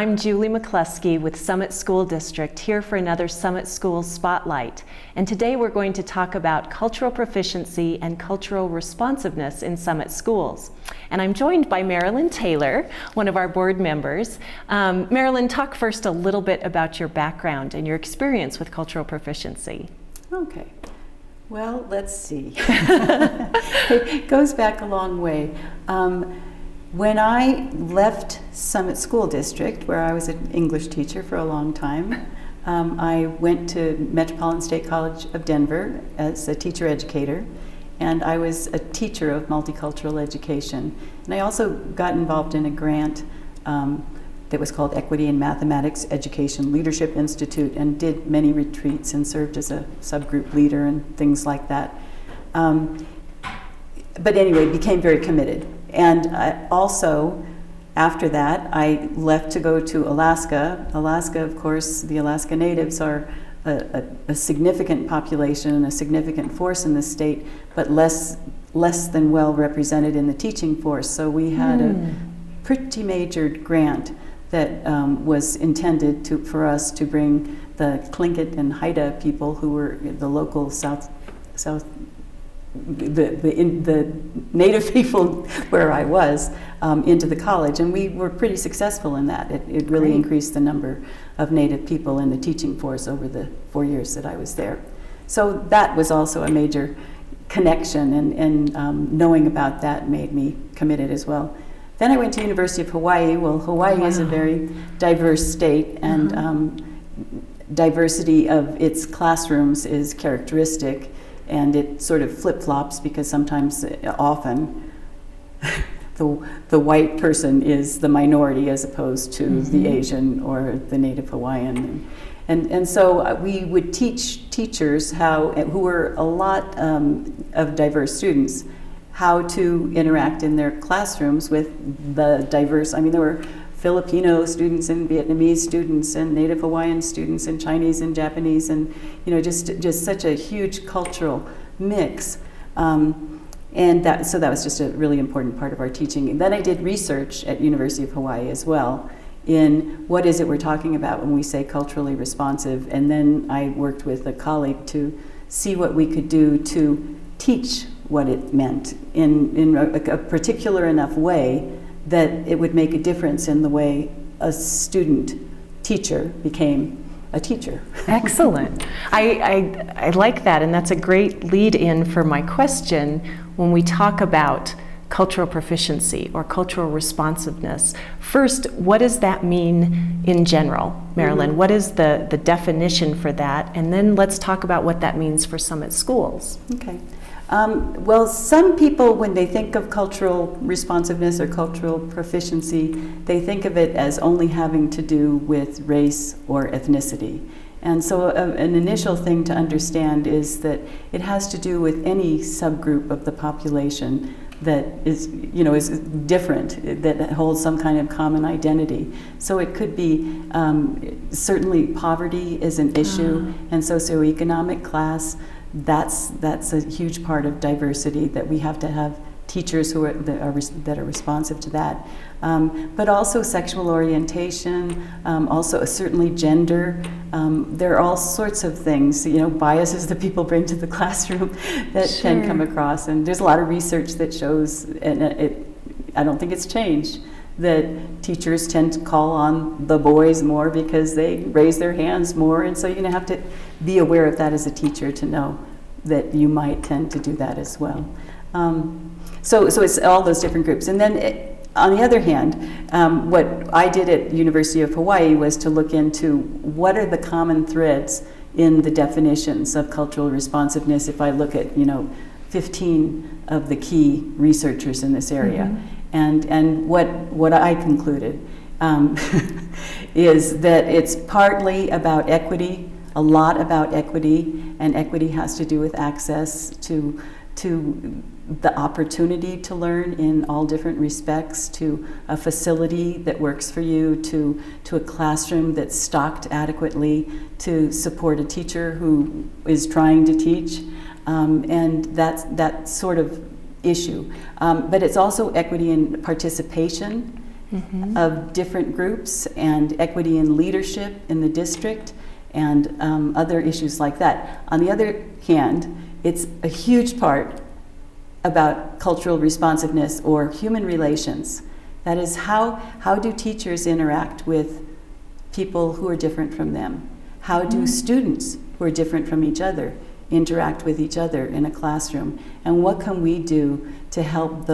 I'm Julie McCluskey with Summit School District, here for another Summit Schools Spotlight. And today we're going to talk about cultural proficiency and cultural responsiveness in Summit Schools. And I'm joined by Marilyn Taylor, one of our board members. Marilyn, talk first a little bit about your background and your experience with cultural proficiency. Okay. Well, let's see. It goes back a long way. When I left Summit School District, where I was an English teacher for a long time, I went to Metropolitan State College of Denver as a teacher educator, and I was a teacher of multicultural education. And I also got involved in a grant that was called Equity in Mathematics Education Leadership Institute, and did many retreats and served as a subgroup leader and things like that. But anyway, became very committed. And also, after that, I left to go to Alaska. Alaska, of course, the Alaska Natives are a significant population and a significant force in the state, but less than well represented in the teaching force. So we had a pretty major grant that was intended for us to bring the Tlingit and Haida people, who were the local the native people where I was, into the college, and we were pretty successful in that. It really increased the number of native people in the teaching force over the 4 years that I was there. So that was also a major connection, and knowing about that made me committed as well. Then I went to University of Hawaii. Well, Hawaii is a very diverse state, and diversity of its classrooms is characteristic. And it sort of flip-flops because often, the white person is the minority as opposed to the Asian or the Native Hawaiian. And so we would teach teachers who were a lot of diverse students, how to interact in their classrooms with the diverse. I mean, there were Filipino students and Vietnamese students and Native Hawaiian students and Chinese and Japanese, and just such a huge cultural mix. And so that was just a really important part of our teaching. And then I did research at University of Hawaii as well in what is it we're talking about when we say culturally responsive. And then I worked with a colleague to see what we could do to teach what it meant in a particular enough way that it would make a difference in the way a student teacher became a teacher. Excellent. I like that, and that's a great lead-in for my question. When we talk about cultural proficiency or cultural responsiveness, first, what does that mean in general, Marilyn? What is the definition for that? And then let's talk about what that means for Summit Schools. Okay. Well, some people, when they think of cultural responsiveness or cultural proficiency, they think of it as only having to do with race or ethnicity. And so an initial thing to understand is that it has to do with any subgroup of the population that is different, that holds some kind of common identity. So it could be, certainly poverty is an issue, and socioeconomic class. That's a huge part of diversity, that we have to have teachers that are responsive to that. But also sexual orientation, also certainly gender. There are all sorts of things, biases that people bring to the classroom that can come across. And there's a lot of research that shows, and I don't think it's changed, that teachers tend to call on the boys more because they raise their hands more, and so you're going to have to be aware of that as a teacher to know that you might tend to do that as well. So it's all those different groups. And then on the other hand, what I did at University of Hawaii was to look into what are the common threads in the definitions of cultural responsiveness. If I look at 15 of the key researchers in this area. And what I concluded is that it's partly about equity, a lot about equity, and equity has to do with access to the opportunity to learn in all different respects, to a facility that works for you, to a classroom that's stocked adequately to support a teacher who is trying to teach, and that's that sort of issue. But it's also equity in participation of different groups and equity in leadership in the district and other issues like that. On the other hand, it's a huge part about cultural responsiveness or human relations. That is, how do teachers interact with people who are different from them? How do students who are different from each other interact with each other in a classroom? And what can we do to help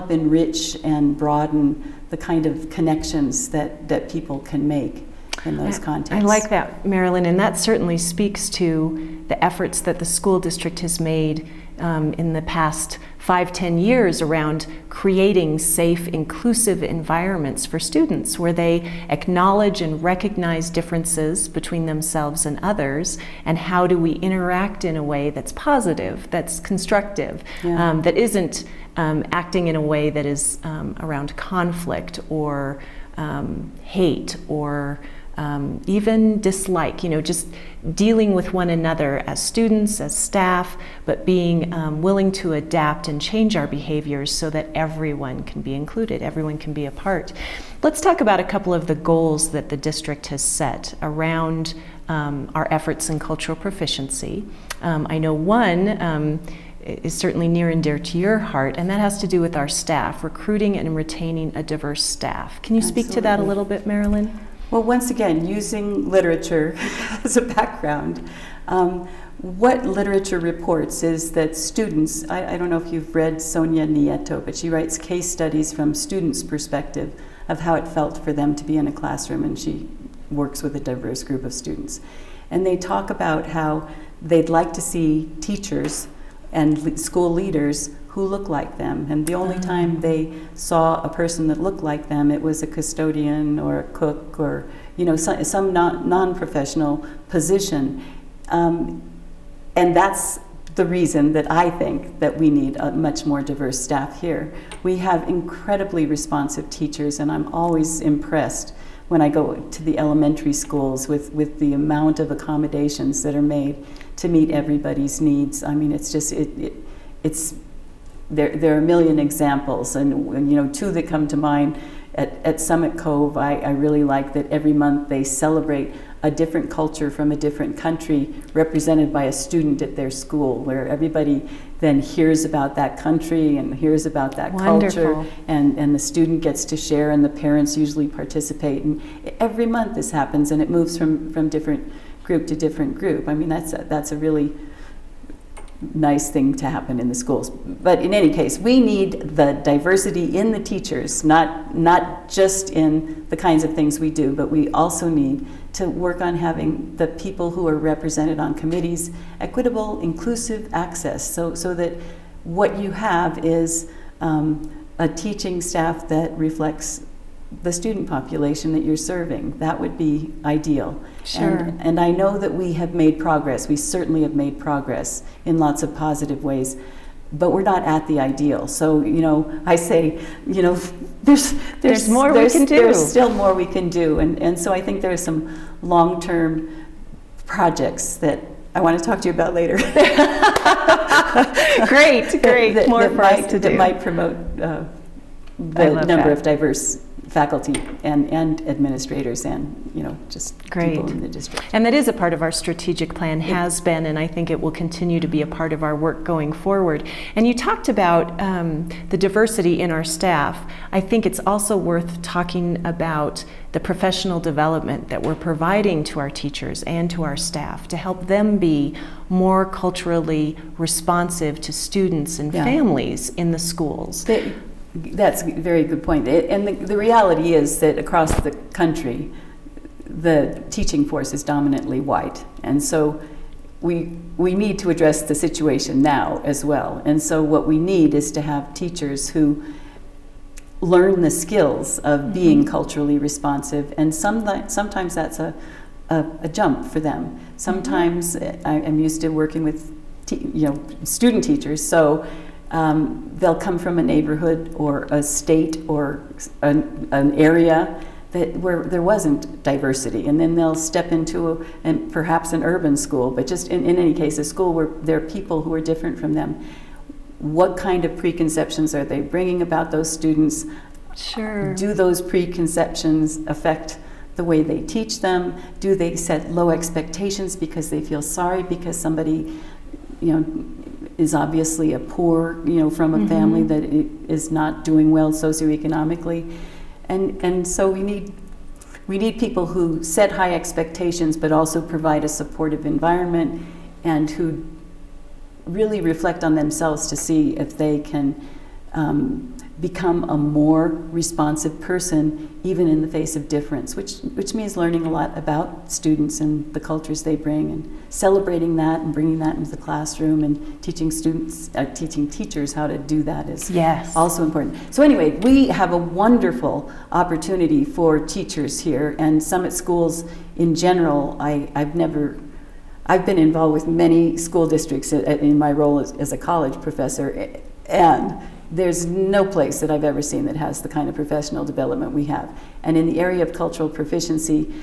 enrich and broaden the kind of connections that people can make in those contexts? I like that, Marilyn, and that certainly speaks to the efforts that the school district has made in the past 5-10 years around creating safe, inclusive environments for students where they acknowledge and recognize differences between themselves and others, and how do we interact in a way that's positive, that's constructive, that isn't acting in a way that is around conflict or hate or even dislike, just dealing with one another as students, as staff, but being willing to adapt and change our behaviors so that everyone can be included, everyone can be a part. Let's talk about a couple of the goals that the district has set around our efforts in cultural proficiency. I know one is certainly near and dear to your heart, and that has to do with our staff, recruiting and retaining a diverse staff. Can you speak to that a little bit, Marilyn? Well, once again, using literature as a background, what literature reports is that students, I don't know if you've read Sonia Nieto, but she writes case studies from students' perspective of how it felt for them to be in a classroom, and she works with a diverse group of students. And they talk about how they'd like to see teachers and school leaders who look like them. And the only time they saw a person that looked like them, it was a custodian or a cook or some non-professional position. And that's the reason that I think that we need a much more diverse staff here. We have incredibly responsive teachers, and I'm always impressed when I go to the elementary schools with the amount of accommodations that are made to meet everybody's needs. I mean, it's just, it's there are a million examples, and two that come to mind. At Summit Cove, I really like that every month they celebrate a different culture from a different country represented by a student at their school, where everybody then hears about that country and hears about that culture, and the student gets to share, and the parents usually participate. And every month this happens, and it moves from different group to different group. I mean, that's a really nice thing to happen in the schools. But in any case, we need the diversity in the teachers, not just in the kinds of things we do, but we also need to work on having the people who are represented on committees equitable, inclusive access, so that what you have is a teaching staff that reflects the student population that you're serving. That would be ideal. Sure. And I know that we have made progress. We certainly have made progress in lots of positive ways, but we're not at the ideal. So, I say, there's more we can do. There's still more we can do. And so I think there are some long-term projects that I want to talk to you about later. Great. More for us to do. That might promote the number of diverse faculty and administrators and just people in the district. And that is a part of our strategic plan, has been, and I think it will continue to be a part of our work going forward. And you talked about the diversity in our staff. I think it's also worth talking about the professional development that we're providing to our teachers and to our staff to help them be more culturally responsive to students and families in the schools. That's a very good point. And the reality is that across the country, the teaching force is dominantly white. And so we need to address the situation now as well. And so what we need is to have teachers who learn the skills of being culturally responsive. And sometimes that's a jump for them. Sometimes I'm used to working with student teachers. So they'll come from a neighborhood or a state or an area where there wasn't diversity, and then they'll step into perhaps an urban school, but just in any case a school where there are people who are different from them. What kind of preconceptions are they bringing about those students? Sure. Do those preconceptions affect the way they teach them? Do they set low expectations because they feel sorry because somebody, is obviously a poor, from a family that is not doing well socioeconomically? And so we need people who set high expectations but also provide a supportive environment, and who really reflect on themselves to see if they can become a more responsive person even in the face of difference, which means learning a lot about students and the cultures they bring, and celebrating that and bringing that into the classroom, and teaching teachers how to do that is also important. So anyway, we have a wonderful opportunity for teachers here, and Summit Schools in general. I've been involved with many school districts in my role as a college professor, and there's no place that I've ever seen that has the kind of professional development we have. And in the area of cultural proficiency,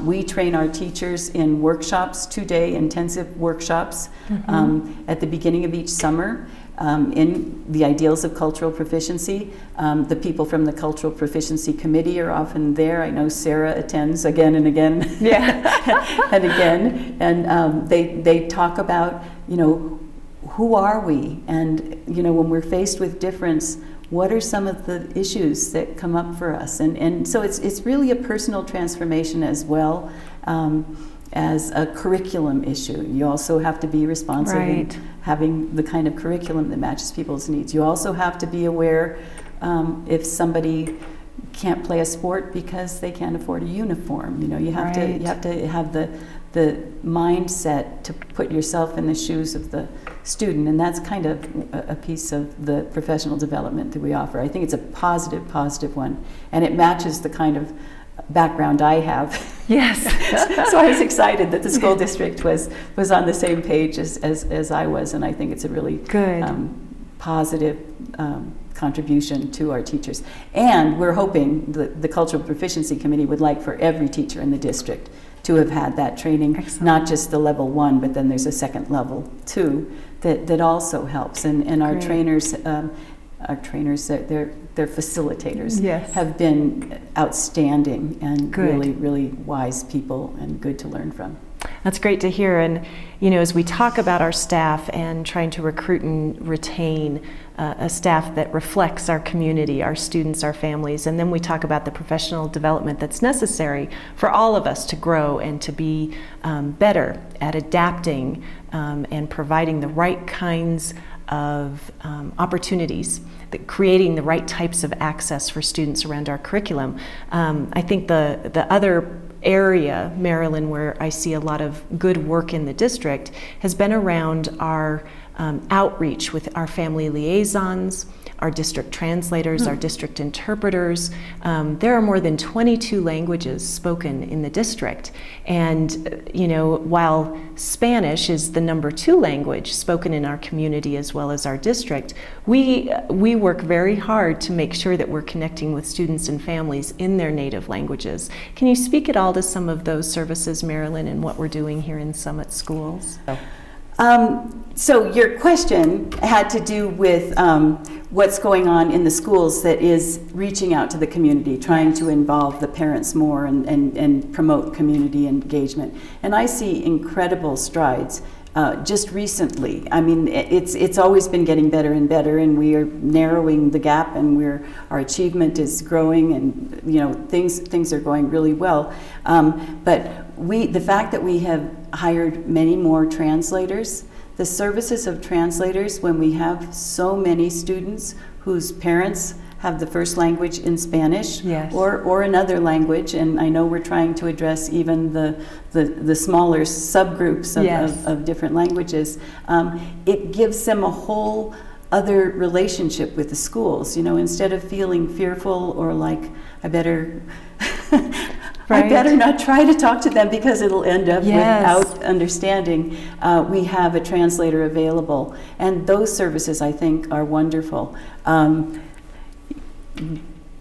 we train our teachers in workshops, 2-day intensive workshops at the beginning of each summer in the ideals of cultural proficiency. The people from the Cultural Proficiency Committee are often there. I know Sarah attends again and again and again. And they talk about, who are we? And, when we're faced with difference, what are some of the issues that come up for us? And so it's really a personal transformation as well as a curriculum issue. You also have to be responsive in having the kind of curriculum that matches people's needs. You also have to be aware if somebody can't play a sport because they can't afford a uniform. You have to have the mindset to put yourself in the shoes of the student, and that's kind of a piece of the professional development that we offer. I think it's a positive one, and it matches the kind of background I have. Yes. So I was excited that the school district was on the same page as I was, and I think it's a really good positive contribution to our teachers. And we're hoping the Cultural Proficiency Committee would like for every teacher in the district to have had that training. Excellent. Not just the level 1, but then there's a second level 2 that also helps. And our trainers, they're facilitators, have been outstanding and really wise people and good to learn from. That's great to hear. And as we talk about our staff and trying to recruit and retain a staff that reflects our community, our students, our families, and then we talk about the professional development that's necessary for all of us to grow and to be better at adapting and providing the right kinds of opportunities, creating the right types of access for students around our curriculum. I think the other area, Marilyn, where I see a lot of good work in the district has been around our outreach with our family liaisons, our district translators, our district interpreters. There are more than 22 languages spoken in the district. And, while Spanish is the number 2 language spoken in our community as well as our district, we work very hard to make sure that we're connecting with students and families in their native languages. Can you speak at all to some of those services, Marilyn, and what we're doing here in Summit Schools? So your question had to do with what's going on in the schools that is reaching out to the community, trying to involve the parents more and promote community engagement. And I see incredible strides just recently. I mean, it's always been getting better and better, and we are narrowing the gap, and our achievement is growing, and things are going really well. But the fact that we have hired many more translators, the services of translators, when we have so many students whose parents have the first language in Spanish or another language, and I know we're trying to address even the smaller subgroups of different languages, it gives them a whole other relationship with the schools. Instead of feeling fearful or like I better not try to talk to them because it'll end up without understanding. We have a translator available, and those services I think are wonderful.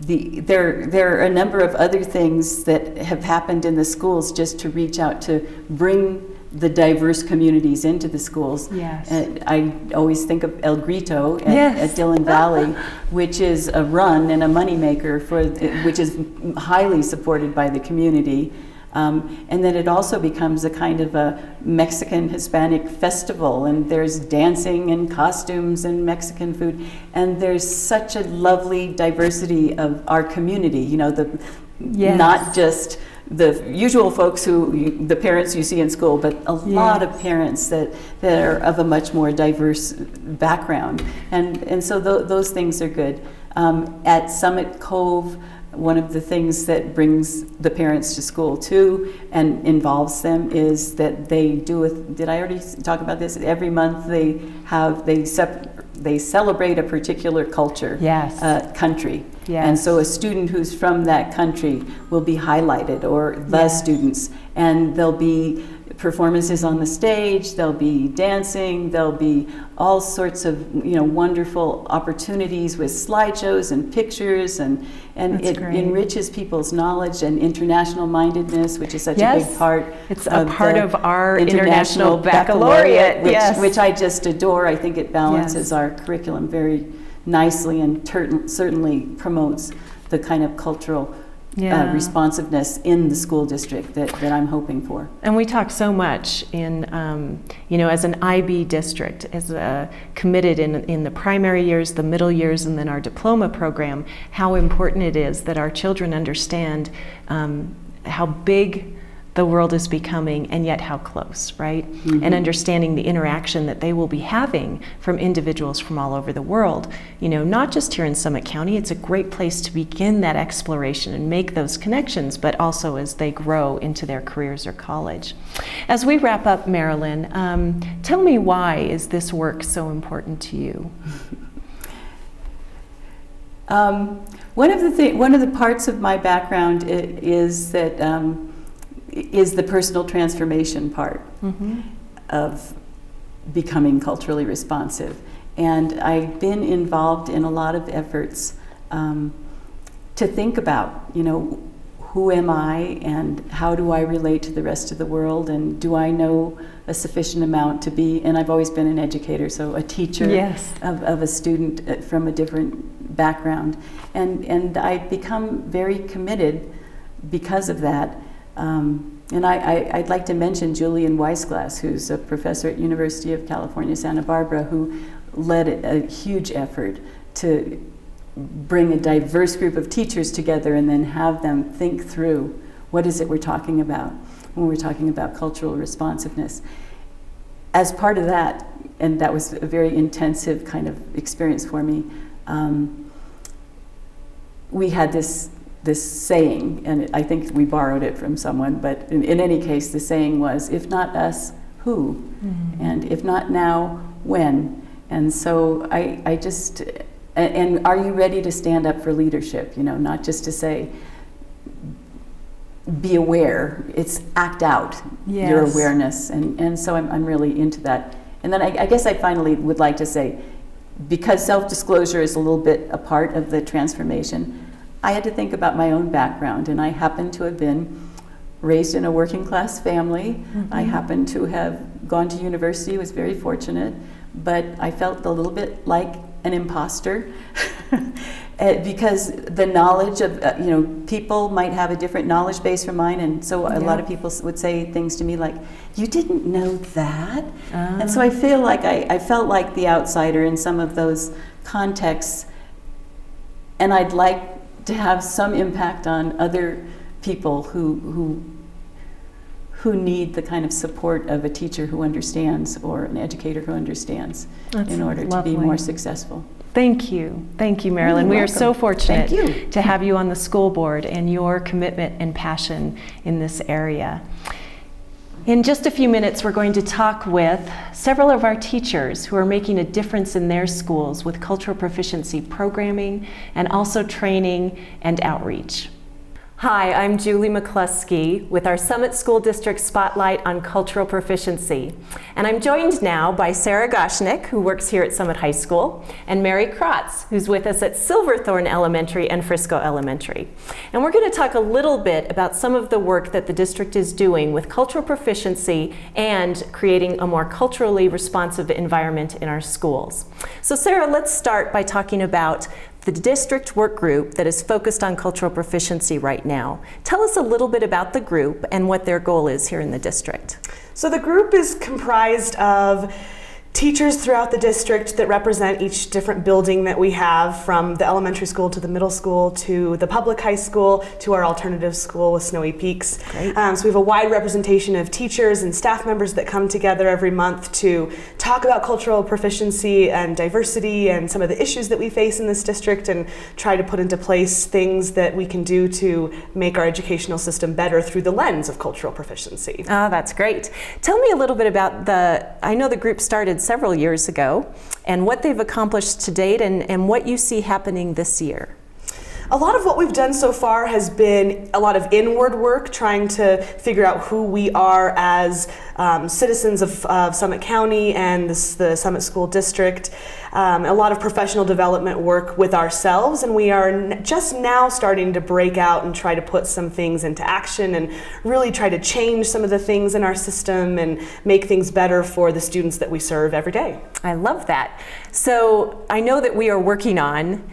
There are a number of other things that have happened in the schools just to reach out to bring the diverse communities into the schools. Yes. And I always think of El Grito Yes. at Dillon Valley, which is a run and a moneymaker which is highly supported by the community. And then it also becomes a kind of a Mexican Hispanic festival, and there's dancing and costumes and Mexican food, and there's such a lovely diversity of our community. You know, Yes. not just the usual folks the parents you see in school, but a lot of parents that are of a much more diverse background, and so those things are good. At Summit Cove, one of the things that brings the parents to school too and involves them is that they do did I already talk about this? Every month they celebrate a particular culture, country. Yes. And so a student who's from that country will be highlighted, or the students, and there'll be performances on the stage, there'll be dancing, there'll be all sorts of wonderful opportunities with slideshows and pictures, and it enriches people's knowledge and international mindedness, which is such a big part. It's a part of our International Baccalaureate, which I just adore. I think it balances our curriculum very nicely and certainly promotes the kind of cultural responsiveness in the school district that I'm hoping for. And we talk so much in, as an IB district, as committed in the primary years, the middle years, and then our diploma program, how important it is that our children understand how big the world is becoming, and yet how close, right? Mm-hmm. And understanding the interaction that they will be having from individuals from all over the world. Not just here in Summit County, it's a great place to begin that exploration and make those connections, but also as they grow into their careers or college. As we wrap up, Marilyn, tell me, why is this work so important to you? One of the parts of my background is the personal transformation part of becoming culturally responsive. And I've been involved in a lot of efforts to think about, who am I and how do I relate to the rest of the world, and do I know a sufficient amount to be, and I've always been an educator, so a teacher of a student from a different background. And I've become very committed because of that. And I'd like to mention Julian Weisglass, who's a professor at University of California, Santa Barbara, who led a huge effort to bring a diverse group of teachers together and then have them think through what is it we're talking about when we're talking about cultural responsiveness. As part of that, and that was a very intensive kind of experience for me, we had this saying, and I think we borrowed it from someone, but in any case, the saying was, if not us, who? Mm-hmm. And if not now, when? And so I just, and are you ready to stand up for leadership? Not just to say, be aware, it's act out your awareness. And so I'm really into that. And then I guess I finally would like to say, because self-disclosure is a little bit a part of the transformation, I had to think about my own background, and I happen to have been raised in a working class family. Mm-hmm. I happen to have gone to university, was very fortunate, but I felt a little bit like an imposter because the knowledge of, people might have a different knowledge base from mine, and so a lot of people would say things to me like, you didn't know that? And so I feel like I felt like the outsider in some of those contexts, and I'd like to have some impact on other people who need the kind of support of a teacher who understands, or an educator who understands, in order to be more successful. Thank you, Marilyn. We are so fortunate to have you on the school board and your commitment and passion in this area. In just a few minutes, we're going to talk with several of our teachers who are making a difference in their schools with cultural proficiency programming and also training and outreach. Hi, I'm Julie McCluskey with our Summit School District Spotlight on Cultural Proficiency. And I'm joined now by Sarah Goshnick, who works here at Summit High School, and Mary Kratz, who's with us at Silverthorne Elementary and Frisco Elementary. And we're going to talk a little bit about some of the work that the district is doing with cultural proficiency and creating a more culturally responsive environment in our schools. So Sarah, let's start by talking about the district work group that is focused on cultural proficiency right now. Tell us a little bit about the group and what their goal is here in the district. So the group is comprised of teachers throughout the district that represent each different building that we have, from the elementary school to the middle school to the public high school to our alternative school with Snowy Peaks. Great. So we have a wide representation of teachers and staff members that come together every month to talk about cultural proficiency and diversity and some of the issues that we face in this district, and try to put into place things that we can do to make our educational system better through the lens of cultural proficiency. Oh, that's great. Tell me a little bit about I know the group started several years ago, and what they've accomplished to date and what you see happening this year. A lot of what we've done so far has been a lot of inward work, trying to figure out who we are as citizens of Summit County and the Summit School District. A lot of professional development work with ourselves, and we are just now starting to break out and try to put some things into action and really try to change some of the things in our system and make things better for the students that we serve every day. I love that. So I know that we are working on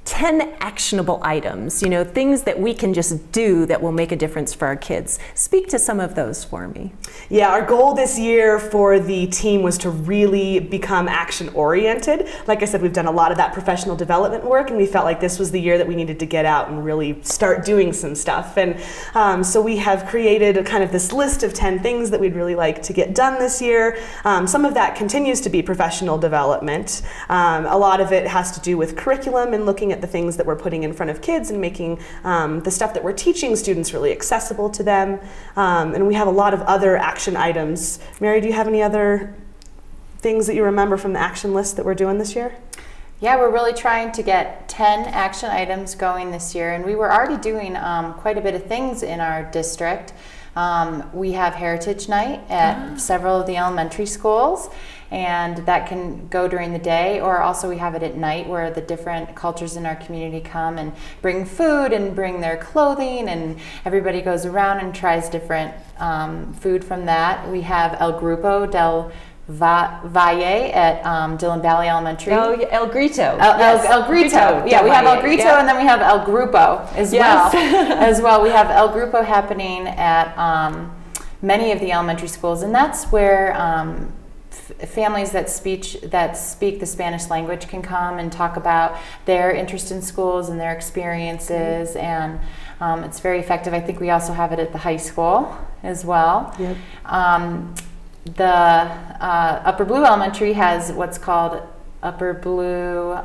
10 actionable items, things that we can just do that will make a difference for our kids. Speak to some of those for me. Yeah, our goal this year for the team was to really become action-oriented. Like I said, we've done a lot of that professional development work, and we felt like this was the year that we needed to get out and really start doing some stuff. And so we have created kind of this list of 10 things that we'd really like to get done this year. Some of that continues to be professional development. A lot of it has to do with curriculum and looking at the things that we're putting in front of kids and making the stuff that we're teaching students really accessible to them. And we have a lot of other action items. Mary, do you have any other things that you remember from the action list that we're doing this year? Yeah, we're really trying to get 10 action items going this year, and we were already doing quite a bit of things in our district. We have Heritage Night at several of the elementary schools, and that can go during the day, or also we have it at night where the different cultures in our community come and bring food and bring their clothing, and everybody goes around and tries different food from that. We have El Grupo del Valle at Dillon Valley Elementary. Oh, El Grito. El Grito. Yeah, we have El Grito, and then we have El Grupo as well. As well, we have El Grupo happening at many of the elementary schools, and that's where families that speak the Spanish language can come and talk about their interest in schools and their experiences, and it's very effective. I think we also have it at the high school as well. Yep. The Upper Blue Elementary has what's called Upper Blue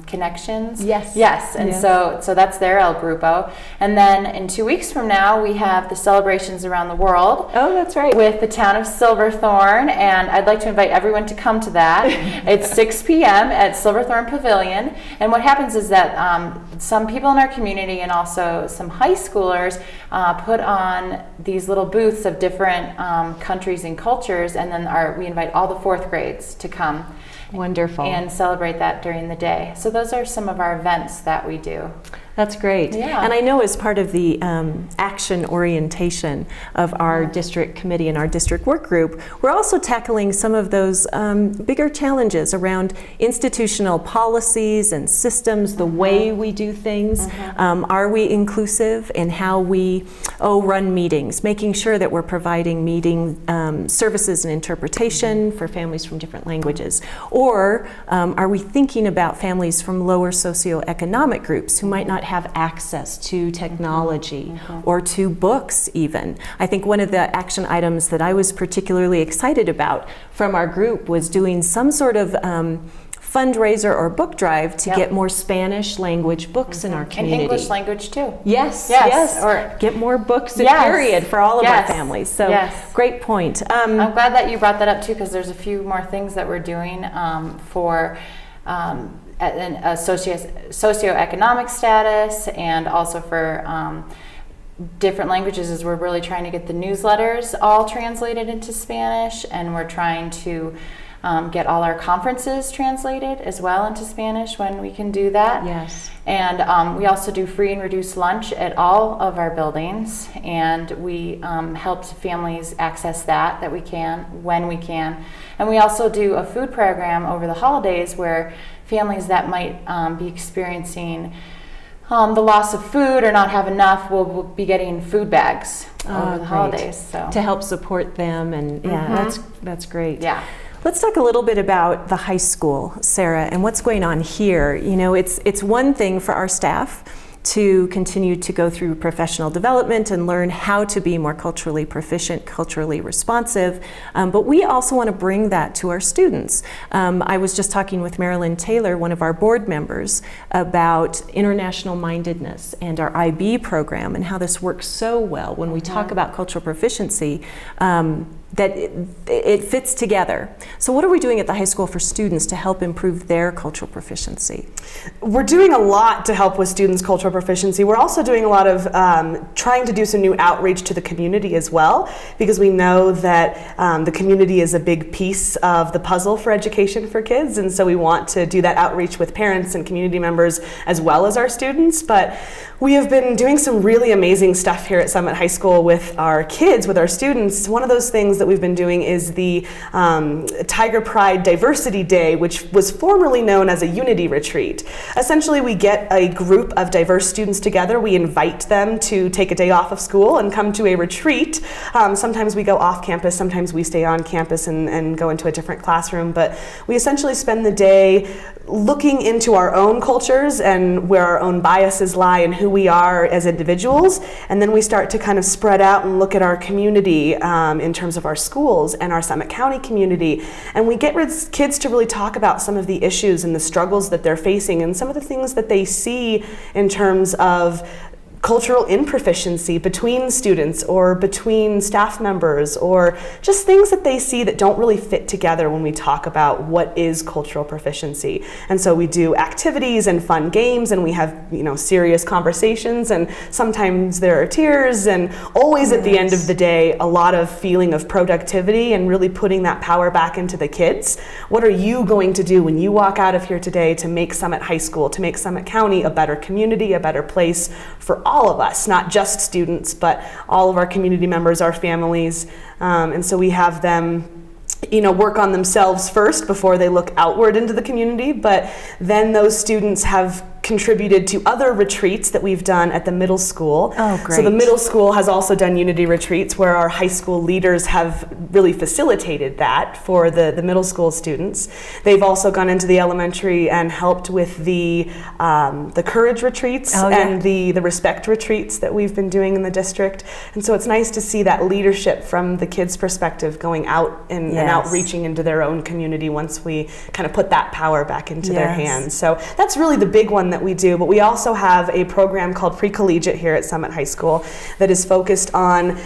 Connections. Yes, and so that's their El Grupo. And then in 2 weeks from now, we have the celebrations around the world. Oh, that's right. With the town of Silverthorne, and I'd like to invite everyone to come to that. It's 6 p.m. at Silverthorne Pavilion, and what happens is that some people in our community and also some high schoolers put on these little booths of different countries and cultures, and then we invite all the fourth grades to come. Wonderful. And celebrate that during the day. So those are some of our events that we do. That's great. Yeah. And I know as part of the action orientation of our district committee and our district work group, we're also tackling some of those bigger challenges around institutional policies and systems, the way we do things. Are we inclusive in how we run meetings, making sure that we're providing meeting services and interpretation for families from different languages? Or are we thinking about families from lower socioeconomic groups who might not have access to technology or to books even? I think one of the action items that I was particularly excited about from our group was doing some sort of fundraiser or book drive to get more Spanish language books in our community. And English language too. Yes. Or get more books, period, for all of our families. So great point. I'm glad that you brought that up too, because there's a few more things that we're doing for socioeconomic status, and also for different languages is we're really trying to get the newsletters all translated into Spanish, and we're trying to get all our conferences translated as well into Spanish when we can do that. Yes. And we also do free and reduced lunch at all of our buildings, and we help families access that we can, when we can. And we also do a food program over the holidays where families that might be experiencing the loss of food or not have enough will be getting food bags over the Great. holidays. So To help support them, and yeah, that's great. yeah. Let's talk a little bit about the high school, Sarah, and what's going on here. You know, it's one thing for our staff to continue to go through professional development and learn how to be more culturally proficient, culturally responsive, but we also want to bring that to our students. I was just talking with Marilyn Taylor, one of our board members, about international mindedness and our IB program and how this works so well when we talk about cultural proficiency. That it fits together. So what are we doing at the high school for students to help improve their cultural proficiency? We're doing a lot to help with students' cultural proficiency. We're also doing a lot of trying to do some new outreach to the community as well, because we know that the community is a big piece of the puzzle for education for kids, and so we want to do that outreach with parents and community members as well as our students. But we have been doing some really amazing stuff here at Summit High School with our kids, with our students. One of those things that we've been doing is the Tiger Pride Diversity Day, which was formerly known as a Unity Retreat. Essentially, we get a group of diverse students together. We invite them to take a day off of school and come to a retreat. Sometimes we go off campus, sometimes we stay on campus and go into a different classroom, but we essentially spend the day looking into our own cultures and where our own biases lie and who we are as individuals, and then we start to kind of spread out and look at our community in terms of our schools and our Summit County community, and we get kids to really talk about some of the issues and the struggles that they're facing and some of the things that they see in terms of cultural improficiency between students or between staff members, or just things that they see that don't really fit together when we talk about what is cultural proficiency. And so we do activities and fun games, and we have, serious conversations, and sometimes there are tears, and always at the end of the day, a lot of feeling of productivity and really putting that power back into the kids. What are you going to do when you walk out of here today to make Summit High School, to make Summit County a better community, a better place for all of us, not just students, but all of our community members, our families, and so we have them work on themselves first before they look outward into the community, but then those students have contributed to other retreats that we've done at the middle school. Oh, great. So the middle school has also done Unity retreats where our high school leaders have really facilitated that for the middle school students. They've also gone into the elementary and helped with the courage retreats and the respect retreats that we've been doing in the district. And so it's nice to see that leadership from the kids' perspective going out and outreaching into their own community once we kind of put that power back into their hands. So that's really the big one that we do, but we also have a program called Pre-Collegiate here at Summit High School that is focused on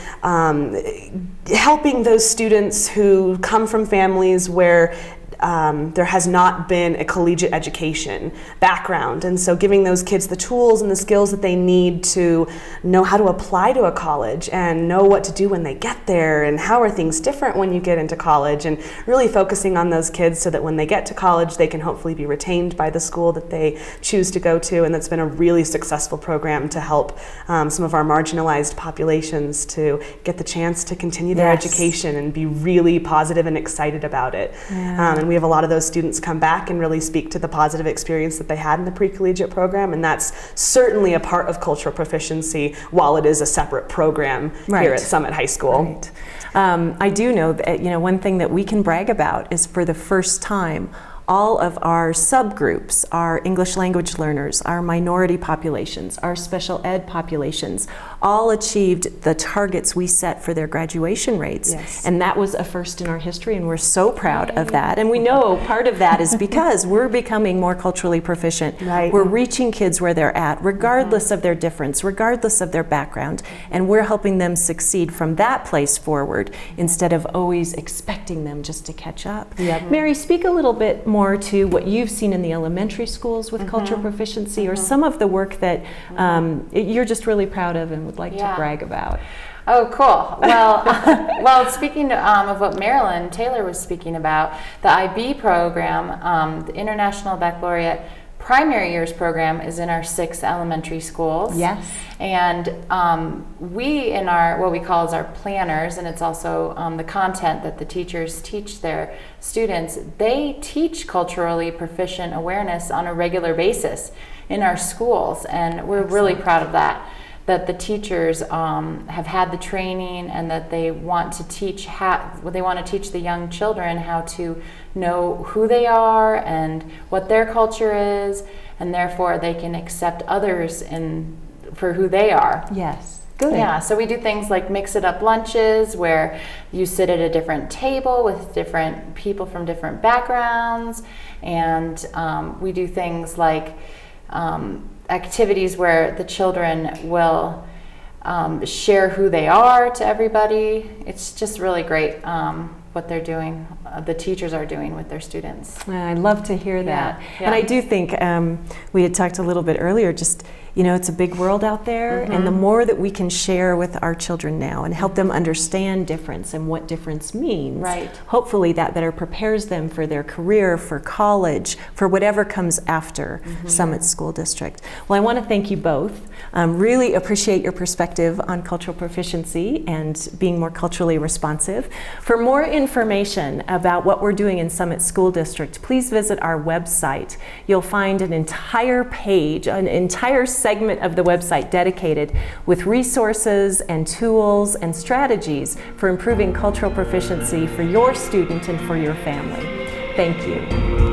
helping those students who come from families where there has not been a collegiate education background, and so giving those kids the tools and the skills that they need to know how to apply to a college and know what to do when they get there and how are things different when you get into college, and really focusing on those kids so that when they get to college they can hopefully be retained by the school that they choose to go to. And that's been a really successful program to help some of our marginalized populations to get the chance to continue their education and be really positive and excited about it. And we have a lot of those students come back and really speak to the positive experience that they had in the pre-collegiate program, and that's certainly a part of cultural proficiency while it is a separate program here at Summit High School. I do know that one thing that we can brag about is for the first time all of our subgroups, our English language learners, our minority populations, our special ed populations, all achieved the targets we set for their graduation rates. And that was a first in our history, and we're so proud of that. And we know part of that is because we're becoming more culturally proficient. We're reaching kids where they're at, regardless of their difference, regardless of their background, and we're helping them succeed from that place forward instead of always expecting them just to catch up. Mary, speak a little bit more to what you've seen in the elementary schools with cultural proficiency, or some of the work that you're just really proud of and would like Yeah. to brag about. Oh, cool. Well, well, speaking of what Marilyn Taylor was speaking about, the IB program, the International Baccalaureate Primary Years program, is in our 6 elementary schools. Yes. And we, in our what we call as our planners, and it's also the content that the teachers teach their students, they teach culturally proficient awareness on a regular basis in our schools, and we're really proud of that. That the teachers have had the training, and that they want to teach the young children how to know who they are and what their culture is, and therefore they can accept others for who they are. Yes. Good. Yeah, so we do things like mix it up lunches, where you sit at a different table with different people from different backgrounds, and we do things like activities where the children will share who they are to everybody. It's just really great what they're doing, the teachers are doing with their students. I love to hear that. Yeah. And I do think we had talked a little bit earlier, just, you know, it's a big world out there, and the more that we can share with our children now and help them understand difference and what difference means, Right. hopefully that better prepares them for their career, for college, for whatever comes after Summit School District. Well, I want to thank you both. Really appreciate your perspective on cultural proficiency and being more culturally responsive. For more information about what we're doing in Summit School District, please visit our website. You'll find an entire page, an entire segment of the website dedicated with resources and tools and strategies for improving cultural proficiency for your student and for your family. Thank you.